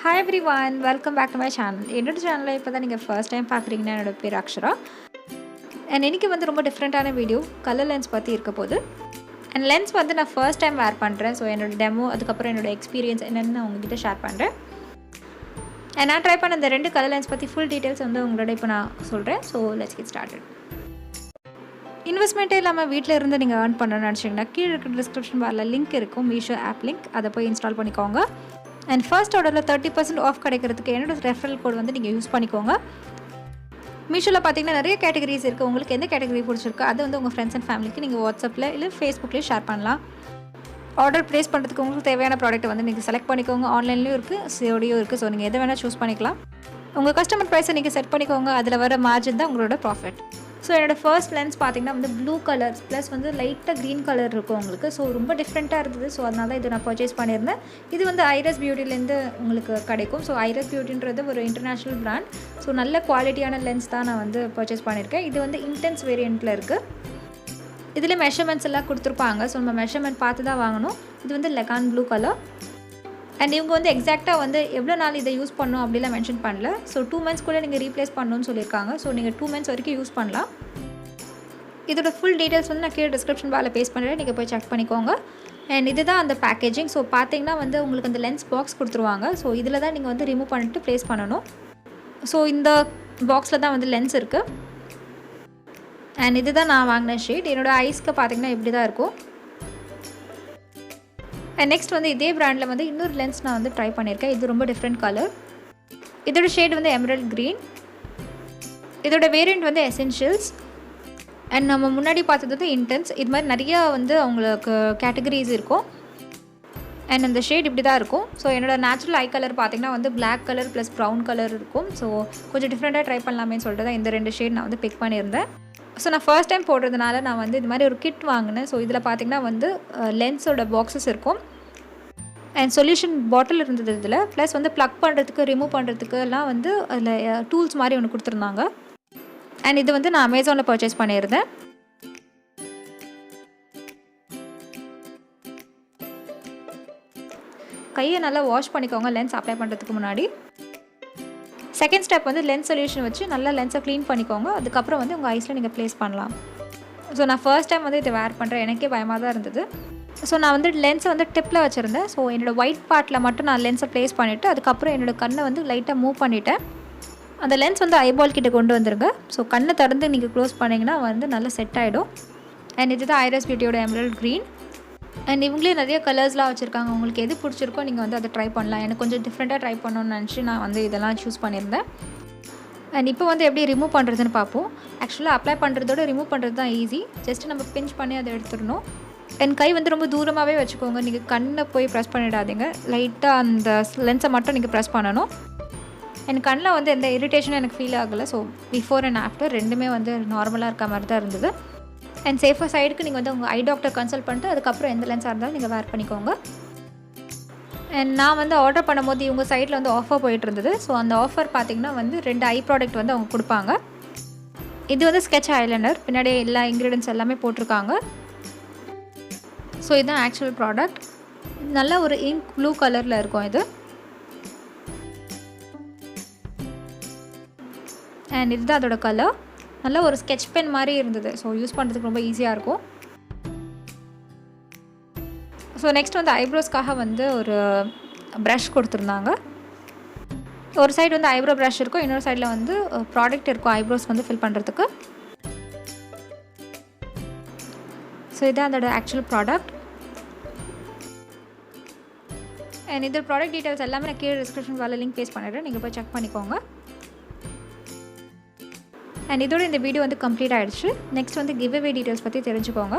Hi everyone, welcome back to my channel. என்னோட சேனலை இப்போ தான் நீங்கள் ஃபர்ஸ்ட் டைம் பார்க்குறீங்கன்னா என்னோட பேர் அக்ஷரா. அண்ட் இன்றைக்கி வந்து ரொம்ப டிஃப்ரெண்ட்டான வீடியோ கலர் லென்ஸ் பற்றி இருக்க போகுது. அண்ட் லென்ஸ் வந்து நான் ஃபர்ஸ்ட் டைம் வேர் பண்ணுறேன். ஸோ என்னோட டெமோ அதுக்கப்புறம் என்னோட எக்ஸ்பீரியன்ஸ் என்னென்னு நான் உங்ககிட்ட ஷேர் பண்ணுறேன். அண்ட் நான் ட்ரை பண்ண இந்த 2 கலர் லென்ஸ் பற்றி ஃபுல் டீட்டெயில்ஸ் வந்து உங்களோட இப்போ நான் சொல்கிறேன். So let's get started. இன்வெஸ்ட்மெண்ட்டே இல்லாமல் வீட்டில் இருந்து நீங்கள் ஏர்ன் பண்ணணும்னு நினச்சிங்கன்னா கீழே இருக்கிற டிஸ்கிரிப்ஷன் பாரில் லிங்க் இருக்கும், மீஷோ ஆப் லிங்க். அதை போய் இன்ஸ்டால் பண்ணிக்கோங்க. அண்ட் ஃபர்ஸ்ட் ஆர்டரில் 30% ஆஃப் கிடைக்கிறதுக்கு என்னோட ரெஃபரல் கோட் வந்து நீங்கள் யூஸ் பண்ணிக்கோங்க. மீஷோவில் பார்த்தீங்கன்னா நிறைய கேட்டகரிஸ் இருக்குது. உங்களுக்கு எந்த கேட்டகரி பிடிச்சிருக்கோ அதை வந்து உங்கள் ஃப்ரெண்ட்ஸ் அண்ட் ஃபேமிலிக்கு நீங்கள் வாட்ஸ்அப்பில் இல்லை ஃபேஸ்புக்லேயே ஷேர் பண்ணலாம். ஆர்டர் ப்ளேஸ் பண்ணுறதுக்கு உங்களுக்கு தேவையான ப்ராடக்ட்டை வந்து நீங்கள் செலக்ட் பண்ணிக்கோங்க. ஆன்லைன்லேயும் இருக்குது, சிஓடியும் இருக்குது. ஸோ நீங்கள் எதை வேணால் சூஸ் பண்ணிக்கலாம். உங்கள் கஸ்டமர் ப்ரைஸை நீங்கள் செட் பண்ணிக்கோங்க. அதில் வர மார்ஜின் தான் உங்களோட ப்ராஃபிட். ஸோ என்னோடய ஃபர்ஸ்ட் லென்ஸ் பார்த்திங்கன்னா வந்து ப்ளூ கலர் ப்ளஸ் வந்து லைட்டாக க்ரீன் கலர் இருக்கும் உங்களுக்கு. ஸோ ரொம்ப டிஃப்ரெண்ட்டாக இருந்தது. ஸோ அதனால தான் இதை நான் பர்ச்சேஸ் பண்ணியிருந்தேன். இது வந்து ஐரஸ் பியூட்டிலேருந்து உங்களுக்கு கிடைக்கும். ஸோ ஐரஸ் பியூட்டின்றது ஒரு இன்டர்நேஷ்னல் பிராண்ட். ஸோ நல்ல குவாலிட்டியான லென்ஸ் தான் நான் வந்து பர்ச்சேஸ் பண்ணியிருக்கேன். இது வந்து இன்டென்ஸ் வேரியண்ட்டில் இருக்குது. இதில் மெஷர்மெண்ட்ஸ் எல்லாம் கொடுத்துருப்பாங்க. ஸோ நம்ம மெஷர்மெண்ட் பார்த்து தான் வாங்கணும். இது வந்து லெகான் ப்ளூ கலர். அண்ட் இவங்க வந்து எக்ஸாக்டாக வந்து எவ்வளோ நாள் இதை யூஸ் பண்ணணும் அப்படிலாம் மென்ஷன் பண்ணல. ஸோ 2 months கூட நீங்கள் ரீப்ளேஸ் பண்ணணும்னு சொல்லியிருக்காங்க. ஸோ நீங்கள் 2 months வரைக்கும் யூஸ் பண்ணலாம். இதோட ஃபுல் டீட்டெயில்ஸ் வந்து நான் கீழே டிஸ்கிரிப்ஷன் பாரில் பேஸ்ட் பண்ணுறேன், நீங்கள் போய் செக் பண்ணிக்கோங்க. அண்ட் இதுதான் அந்த பேக்கேஜிங். ஸோ பார்த்தீங்கன்னா வந்து உங்களுக்கு அந்த லென்ஸ் பாக்ஸ் கொடுத்துருவாங்க. ஸோ இதில் தான் நீங்கள் வந்து ரிமூவ் பண்ணிட்டு ப்ளேஸ் பண்ணணும். ஸோ இந்த பாக்ஸில் தான் வந்து லென்ஸ் இருக்குது. அண்ட் இதுதான் நான் வாங்கின ஷேட். என்னோடய ஐஸ்க்கு பார்த்தீங்கன்னா இப்படி தான் இருக்கும். அண்ட் நெக்ஸ்ட் வந்து இதே பிராண்டில் வந்து இன்னொரு லென்ஸ் நான் வந்து ட்ரை பண்ணியிருக்கேன். இது ரொம்ப டிஃப்ரெண்ட் கலர். இதோட ஷேட் வந்து எமரல்ட் க்ரீன். இதோட வேரியண்ட் வந்து எசென்ஷியல்ஸ். அண்ட் நம்ம முன்னாடி பார்த்தது வந்து இன்டென்ஸ். இது மாதிரி நிறையா வந்து அவங்களுக்கு கேட்டகரிஸ் இருக்கும். அண்ட் அந்த ஷேட் இப்படி தான் இருக்கும். ஸோ என்னோடய நேச்சுரல் ஐ கலர் பார்த்திங்கன்னா வந்து black colour plus brown colour இருக்கும். ஸோ கொஞ்சம் டிஃப்ரெண்ட்டாக ட்ரை பண்ணலாமே சொல்லிட்டு தான் இந்த 2 ஷேட் நான் வந்து பிக் பண்ணியிருந்தேன். ஸோ நான் ஃபர்ஸ்ட் டைம் போடுறதுனால நான் வந்து இது மாதிரி ஒரு கிட் வாங்கினேன். ஸோ இதில் பார்த்திங்கன்னா வந்து லென்ஸோட பாக்ஸஸ் இருக்கும். அண்ட் சொல்யூஷன் பாட்டில் இருந்தது இதில். ப்ளஸ் வந்து ப்ளக் பண்ணுறதுக்கு ரிமூவ் பண்ணுறதுக்கு எல்லாம் வந்து அதில் டூல்ஸ் மாதிரி ஒன்று கொடுத்துருந்தாங்க. அண்ட் இது வந்து நான் அமேசானில் பர்ச்சேஸ் பண்ணியிருந்தேன். கையை நல்லா வாஷ் பண்ணிக்கோங்க லென்ஸ் அப்ளை பண்ணுறதுக்கு முன்னாடி. செகண்ட் ஸ்டெப் வந்து லென்ஸ் சொல்யூஷன் வச்சு நல்லா லென்ஸை க்ளீன் பண்ணிக்கோங்க. அதுக்கப்புறம் வந்து உங்கள் ஐஸில் நீங்கள் ப்ளேஸ் பண்ணலாம். ஸோ நான் ஃபர்ஸ்ட் டைம் வந்து இதை வேர் பண்ணுறேன். எனக்கே பயமாக தான் இருந்தது. ஸோ நான் வந்து லென்ஸை வந்து டிப்பில் வச்சுருந்தேன். ஸோ என்னோடய ஒயிட் பார்ட்டில் மட்டும் நான் லென்ஸை ப்ளேஸ் பண்ணிவிட்டு அதுக்கப்புறம் என்னோடய கண்ணை வந்து லைட்டாக மூவ் பண்ணிவிட்டேன். அந்த லென்ஸ் வந்து ஐபால் கிட்ட கொண்டு வந்துருங்க. ஸோ கண்ணை திறந்து நீங்கள் க்ளோஸ் பண்ணிங்கன்னா வந்து நல்லா செட் ஆகிடும். அண்ட் இது தான் ஐரஸ் பியூட்டியோட எமரல்ட் க்ரீன். அண்ட் இவங்களே நிறைய கலர்ஸ்லாம் வச்சுருக்காங்க. உங்களுக்கு எது பிடிச்சிருக்கோ நீங்கள் வந்து அதை ட்ரை பண்ணலாம். எனக்கு கொஞ்சம் டிஃப்ரெண்ட்டாக ட்ரை பண்ணணும்னு நினச்சி நான் வந்து இதெல்லாம் சூஸ் பண்ணியிருந்தேன். அண்ட் இப்போ வந்து எப்படி ரிமூவ் பண்ணுறதுன்னு பார்ப்போம். ஆக்சுவலாக அப்ளை பண்ணுறதோட ரிமூவ் பண்ணுறது தான் ஈஸி. ஜஸ்ட்டு நம்ம பிஞ்ச் பண்ணி அதை எடுத்துடணும். என் கை வந்து ரொம்ப தூரமாகவே வச்சுக்கோங்க. நீங்கள் கண்ணை போய் ப்ரெஸ் பண்ணிடாதீங்க. லைட்டாக அந்த லென்ஸை மட்டும் நீங்கள் ப்ரெஸ் பண்ணணும். என் கண்ணில் வந்து எந்த இரிட்டேஷனும் எனக்கு ஃபீல் ஆகலை. ஸோ பிஃபோர் அண்ட் ஆஃப்டர் ரெண்டுமே வந்து நார்மலாக இருக்க மாதிரி தான் இருந்தது. அண்ட் சேஃபாக சைடுக்கு நீங்கள் வந்து உங்கள் ஐ டாக்டர் கன்சல்ட் பண்ணிட்டு அதுக்கப்புறம் எந்த லென்ஸாக இருந்தாலும் நீங்கள் வேர் பண்ணிக்கோங்க. அண்ட் நான் வந்து ஆர்டர் பண்ணும்போது இவங்க சைடில் வந்து ஆஃபர் போயிட்டு இருந்தது. ஸோ அந்த ஆஃபர் பார்த்திங்கன்னா வந்து 2 ஐ ப்ராடக்ட் வந்து அவங்க கொடுப்பாங்க. இது வந்து ஸ்கெட்ச் ஐலைனர். பின்னாடி எல்லா இன்க்ரீடியன்ஸ் எல்லாமே போட்டிருக்காங்க. ஸோ இதுதான் ஆக்சுவல் ப்ராடக்ட். நல்ல ஒரு இங்க் ப்ளூ கலரில் இருக்கும் இது. அண்ட் இதுதான் அதோட கலர். நல்ல ஒரு ஸ்கெட்ச் பென் மாதிரி இருந்தது. ஸோ யூஸ் பண்ணுறதுக்கு ரொம்ப ஈஸியாக இருக்கும். ஸோ நெக்ஸ்ட் வந்து ஐப்ரோஸ்க்காக வந்து ஒரு ப்ரஷ் கொடுத்துருந்தாங்க. ஒரு சைடு வந்து ஐப்ரோ ப்ரஷ் இருக்கும், இன்னொரு சைடில் வந்து ப்ராடக்ட் இருக்கும் ஐப்ரோஸ் வந்து ஃபில் பண்ணுறதுக்கு. ஸோ இதுதான் அதோட ஆக்சுவல் ப்ராடக்ட். அண்ட் இது ப்ராடக்ட் டீட்டெயில்ஸ் எல்லாமே நான் கீழே டிஸ்கிரிப்ஷன் பாரில் லிங்க் பேஸ்ட் பண்ணிடுறேன், நீங்கள் போய் செக் பண்ணிக்கோங்க. அண்ட் இதோட இந்த வீடியோ வந்து கம்ப்ளீட் ஆகிடுச்சு. நெக்ஸ்ட் வந்து கிவ்அவே டீட்டெயில்ஸ் பற்றி தெரிஞ்சுக்கோங்க.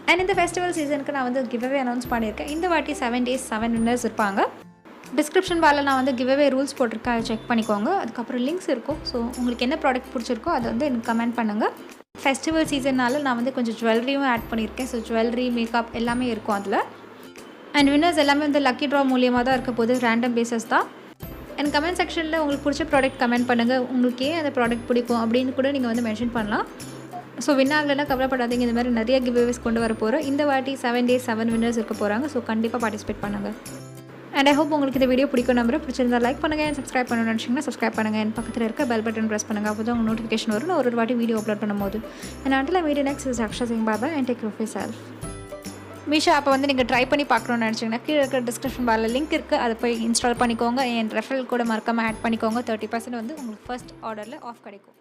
அண்ட் இந்த ஃபெஸ்டிவல் சீசனுக்கு நான் வந்து கிவ்அவே அனௌன்ஸ் பண்ணியிருக்கேன். இந்த வாட்டி 7 days 7 winners இருப்பாங்க. டிஸ்கிரிப்ஷன் பாரில் நான் வந்து கிவ்அவே ரூல்ஸ் போட்டிருக்கேன், அதை செக் பண்ணிக்கோங்க. அதுக்கப்புறம் லிங்க்ஸ் இருக்கும். ஸோ உங்களுக்கு என்ன ப்ராடக்ட் பிடிச்சிருக்கோ அதை வந்து எனக்கு கமெண்ட் பண்ணுங்கள். ஃபெஸ்டிவல் சீசனால் நான் வந்து கொஞ்சம் ஜுவல்லரியும் ஆட் பண்ணியிருக்கேன். ஸோ ஜுவல்லரி, மேக்கப் எல்லாமே இருக்கும் அதில். அண்ட் வின்னர்ஸ் எல்லாமே வந்து லக்கி ட்ரா மூலியமாக தான் இருக்க போது, ரேண்டம் பேசஸ் தான். அண்ட் கமெண்ட் செக்ஷனில் உங்களுக்கு பிடிச்ச ப்ராடக்ட் கமெண்ட் பண்ணுங்கள். உங்களுக்கு ஏன் அந்த ப்ராடக்ட் பிடிக்கும் அப்படின்னு கூட நீங்கள் வந்து மென்ஷன் பண்ணலாம். ஸோ வின் ஆகலைன்னா கவலைப்படாதீங்க. இந்த மாதிரி நிறைய கிவ்அவேஸ் கொண்டு வர போகிறோம். இந்த வாட்டி 7 days 7 winners இருக்க போகிறாங்க. ஸோ கண்டிப்பாக பார்ட்டிசிபேட் பண்ணுங்கள். அண்ட் ஐ ஹோப் உங்களுக்கு இந்த வீடியோ பிடிக்கும் நம்புறேன். பிடிச்சிருந்தா லைக் பண்ணுங்கள். அண்ட் சப்ஸ்கிரைப் பண்ணணும்னு நினச்சிங்கன்னா சப்ஸ்கிரைப் பண்ணுங்கள். என் பக்கத்தில் இருக்க பெல் பட்டன் ப்ரெஸ் பண்ணுங்கள். அப்போ தான் உங்களுக்கு நோட்டிஃபிகேஷன் வரும் ஒரு வாட்டி வீடியோ அப்லோட் பண்ணும்போது. And until I meet you next is Aksha saying bye bye and take care of yourself. Meesho ஆப்பை வந்து நீங்கள் ட்ரை பண்ணி பார்க்கணுன்னு நினச்சிங்கன்னா கீழே இருக்கிற டிஸ்கிரிப்ஷன் பாரில் லிங்க் இருக்குது, அதை போய் இன்ஸ்டால் பண்ணிக்கோங்க. என் ரெஃபரல் கூட மறக்காமல் ஆட் பண்ணிக்கோங்க. 30% வந்து உங்களுக்கு ஃபர்ஸ்ட் ஆர்டரில் ஆஃப் கிடைக்கும்.